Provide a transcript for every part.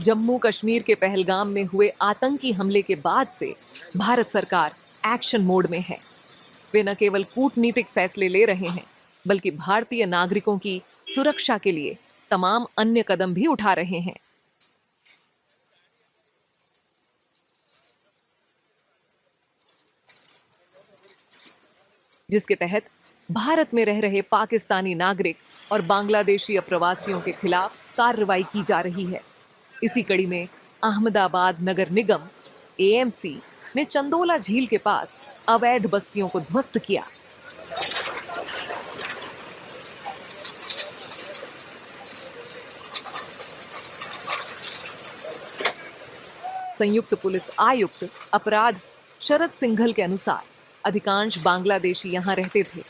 जम्मू कश्मीर के पहलगाम में हुए आतंकी हमले के बाद से भारत सरकार एक्शन मोड में है। वे न केवल कूटनीतिक फैसले ले रहे हैं, बल्कि भारतीय नागरिकों की सुरक्षा के लिए तमाम अन्य कदम भी उठा रहे हैं। जिसके तहत भारत में रह रहे पाकिस्तानी नागरिक और बांग्लादेशी अप्रवासियों के खिलाफ कार्रवाई की जा रही है। इसी कड़ी में अहमदाबाद नगर निगम एएमसी ने चंदोला झील के पास अवैध बस्तियों को ध्वस्त किया। संयुक्त पुलिस आयुक्त अपराध शरद सिंघल के अनुसार अधिकांश बांग्लादेशी यहां रहते थे।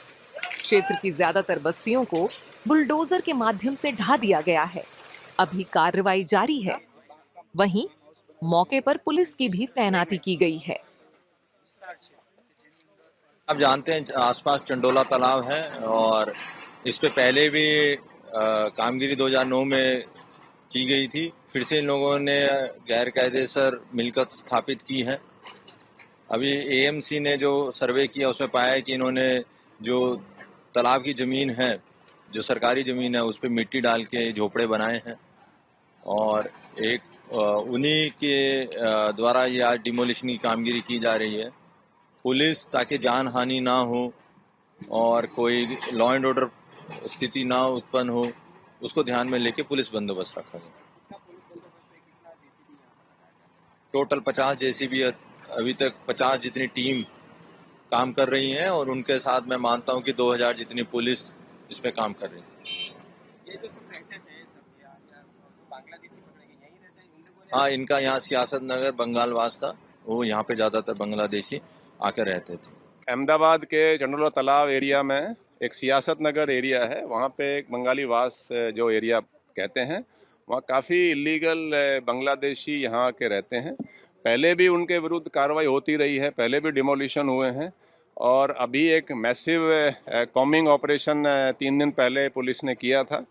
क्षेत्र की ज्यादातर बस्तियों को बुलडोजर के माध्यम से ढा दिया गया है। अभी कार्रवाई जारी है। वहीं मौके पर पुलिस की भी तैनाती की गई है। आप जानते हैं आसपास चंडोला तालाब है और इस पे पहले भी कामगिरी 2009 में की गई थी। फिर से इन लोगों ने गैर कायदेसर मिलकत स्थापित की है। अभी एएमसी ने जो सर्वे किया उसमें पाया है कि इन्होंने जो तालाब की ज़मीन है, जो सरकारी ज़मीन है, उस पर मिट्टी डाल के झोपड़े बनाए हैं और एक उन्हीं के द्वारा ये आज डिमोलिशन की कामगिरी की जा रही है। पुलिस ताकि जान हानि ना हो और कोई लॉ एंड ऑर्डर स्थिति ना उत्पन्न हो, उसको ध्यान में लेके पुलिस बंदोबस्त रखा गया। टोटल 50 जेसीबी अभी तक 50 जितनी टीम काम कर रही हैं और उनके साथ मैं मानता हूं कि 2000 जितनी पुलिस इस पे काम कर रही है। ये जो सब रहते थे बांग्लादेशी पकड़े गए यहीं रहते हैं? हाँ, इनका यहाँ सियासत नगर बंगालवास था, वो यहाँ पे ज्यादातर बांग्लादेशी आकर रहते थे। अहमदाबाद के चंडोला तालाब एरिया में एक सियासत नगर एरिया है, वहाँ पे एक बंगाली वास जो एरिया कहते हैं, वहाँ काफ़ी इलीगल बांग्लादेशी यहाँ के रहते हैं। पहले भी उनके विरुद्ध कार्रवाई होती रही है, पहले भी डिमोलिशन हुए हैं और अभी एक मैसिव कॉम्बिंग ऑपरेशन 3 दिन पहले पुलिस ने किया था।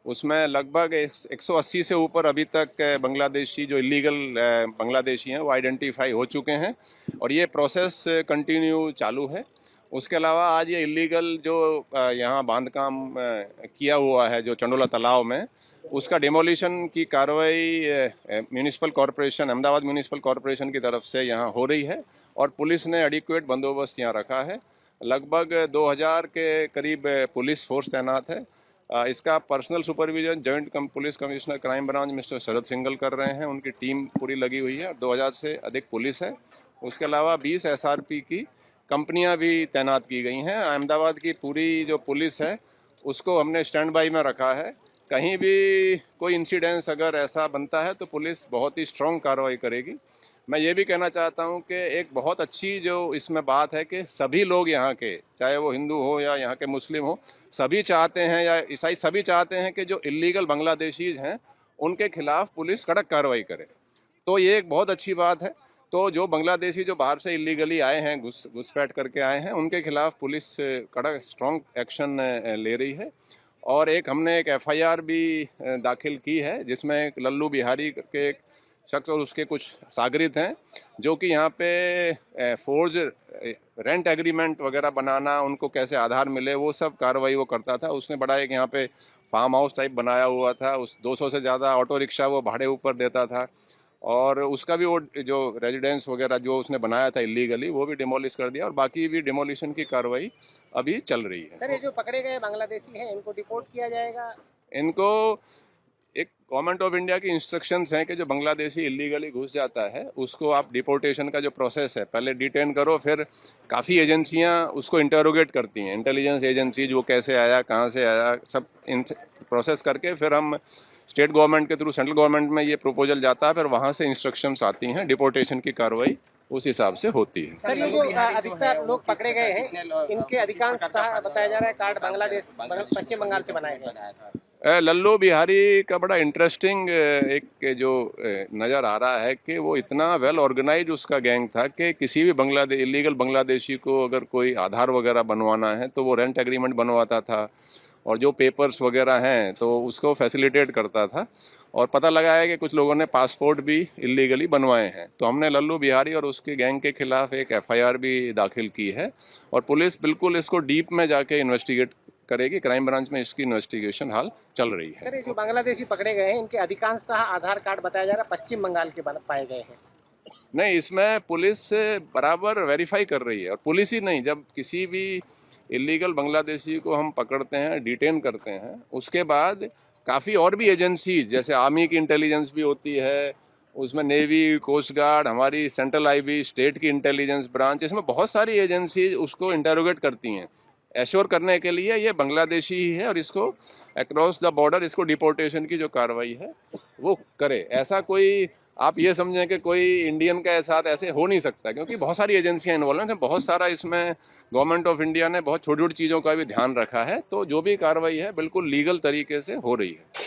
उसमें लगभग 180 से ऊपर अभी तक बांग्लादेशी जो इलीगल बांग्लादेशी हैं वो आइडेंटिफाई हो चुके हैं और ये प्रोसेस कंटिन्यू चालू है। उसके अलावा आज ये इलीगल जो यहाँ बांधकाम किया हुआ है जो चंडोला तालाब में, उसका डिमोलिशन की कार्रवाई municipal corporation, Ahmedabad municipal corporation की तरफ से यहाँ हो रही है और पुलिस ने एडिक्वेट बंदोबस्त यहाँ रखा है। लगभग 2000 के करीब पुलिस फोर्स तैनात है। इसका personal supervision joint police commissioner crime branch mister Sharad Singhal कर रहे हैं। उनकी टीम पूरी लगी हुई है। 2000 से अधिक पुलिस है। उसके अलावा 20 एसआरपी की कंपनियां भी तैनात की गई हैं। अहमदाबाद की पूरी जो पुलिस है उसको हमने स्टैंड बाई में रखा है। कहीं भी कोई इंसिडेंस अगर ऐसा बनता है तो पुलिस बहुत ही स्ट्रॉन्ग कार्रवाई करेगी। मैं ये भी कहना चाहता हूँ कि एक बहुत अच्छी जो इसमें बात है कि सभी लोग यहाँ के, चाहे वो हिंदू हो या यहाँ के मुस्लिम हो, सभी चाहते हैं या ईसाई सभी चाहते हैं कि जो इलीगल बांग्लादेशीज हैं उनके खिलाफ पुलिस कड़क कार्रवाई करे। तो ये एक बहुत अच्छी बात है। तो जो बांग्लादेशी जो बाहर से इलीगली आए हैं, घुसपैठ करके आए हैं, उनके खिलाफ पुलिस कड़क स्ट्रॉन्ग एक्शन ले रही है। और एक हमने एक एफआईआर भी दाखिल की है जिसमें एक लल्लू बिहारी के एक शख्स और उसके कुछ सागरित हैं जो कि यहाँ पे फोर्ज रेंट एग्रीमेंट वगैरह बनाना, उनको कैसे आधार मिले, वो सब कार्रवाई वो करता था। उसने बड़ा एक यहाँ पे फार्म हाउस टाइप बनाया हुआ था। उस 200 से ज़्यादा ऑटो रिक्शा वो भाड़े ऊपर देता था और उसका भी वो जो रेजिडेंस वगैरह जो उसने बनाया था इलीगली वो भी डिमोलिश कर दिया और बाकी भी डिमोलिशन की कार्रवाई अभी चल रही है। सर, ये जो पकड़े गए बांग्लादेशी हैं इनको डिपोर्ट किया जाएगा? इनको एक गवर्नमेंट ऑफ इंडिया की इंस्ट्रक्शंस हैं कि जो बांग्लादेशी इलीगली घुस जाता है उसको आप डिपोर्टेशन का जो प्रोसेस है पहले डिटेन करो, फिर काफ़ी एजेंसियां उसको इंटरोगेट करती हैं, इंटेलिजेंस एजेंसी, जो कैसे आया, कहाँ से आया, सब प्रोसेस करके फिर हम स्टेट गवर्नमेंट के थ्रू सेंट्रल गवर्नमेंट में ये प्रपोजल जाता है, फिर वहाँ से इंस्ट्रक्शंस आती हैं, डिपोर्टेशन की कार्रवाई उस हिसाब से होती है। सर, ये जो अधिकतर लोग पकड़े गए हैं इनके अधिकांश बताया जा रहा है कार्ड बांग्लादेश पश्चिम बंगाल से बनाए गए। लल्लू बिहारी का बड़ा इंटरेस्टिंग एक जो नज़र आ रहा है कि वो इतना वेल ऑर्गेनाइज उसका गैंग था कि किसी भी इलीगल बांग्लादेशी को अगर कोई आधार वगैरह बनवाना है तो वो रेंट एग्रीमेंट बनवाता था और जो पेपर्स वगैरह हैं तो उसको फैसिलिटेट करता था। और पता लगा है कि कुछ लोगों ने पासपोर्ट भी इलीगली बनवाए हैं। तो हमने लल्लू बिहारी और उसके गैंग के खिलाफ एक एफआईआर भी दाखिल की है और पुलिस बिल्कुल इसको डीप में जाके इन्वेस्टिगेट करेगी। क्राइम ब्रांच में इसकी इन्वेस्टिगेशन हाल चल रही है। सर, ये जो बांग्लादेशी पकड़े गए हैं इनके अधिकांशतः आधार कार्ड बताया जा रहा है पश्चिम बंगाल के पाए गए हैं। नहीं, इसमें पुलिस बराबर वेरीफाई कर रही है। और पुलिस ही नहीं, जब किसी भी इलीगल बांग्लादेशी को हम पकड़ते हैं, डिटेन करते हैं, उसके बाद काफ़ी और भी एजेंसीज, जैसे आर्मी की इंटेलिजेंस भी होती है, उसमें नेवी, कोस्ट गार्ड, हमारी सेंट्रल आईबी, स्टेट की इंटेलिजेंस ब्रांच, इसमें बहुत सारी एजेंसीज उसको इंटेरोगेट करती हैं एश्योर करने के लिए ये बांग्लादेशी ही है और इसको अक्रॉस द बॉर्डर इसको डिपोर्टेशन की जो कार्रवाई है वो करे। ऐसा कोई आप ये समझें कि कोई इंडियन के साथ ऐसे हो नहीं सकता, क्योंकि बहुत सारी एजेंसियां इन्वॉल्व हैं, बहुत सारा इसमें गवर्नमेंट ऑफ इंडिया ने बहुत छोटी छोटी चीज़ों का भी ध्यान रखा है। तो जो भी कार्रवाई है बिल्कुल लीगल तरीके से हो रही है।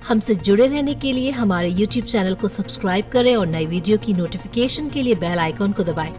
हमसे जुड़े रहने के लिए हमारे YouTube चैनल को सब्सक्राइब करें और नई वीडियो की नोटिफिकेशन के लिए बेल आइकॉन को दबाएं।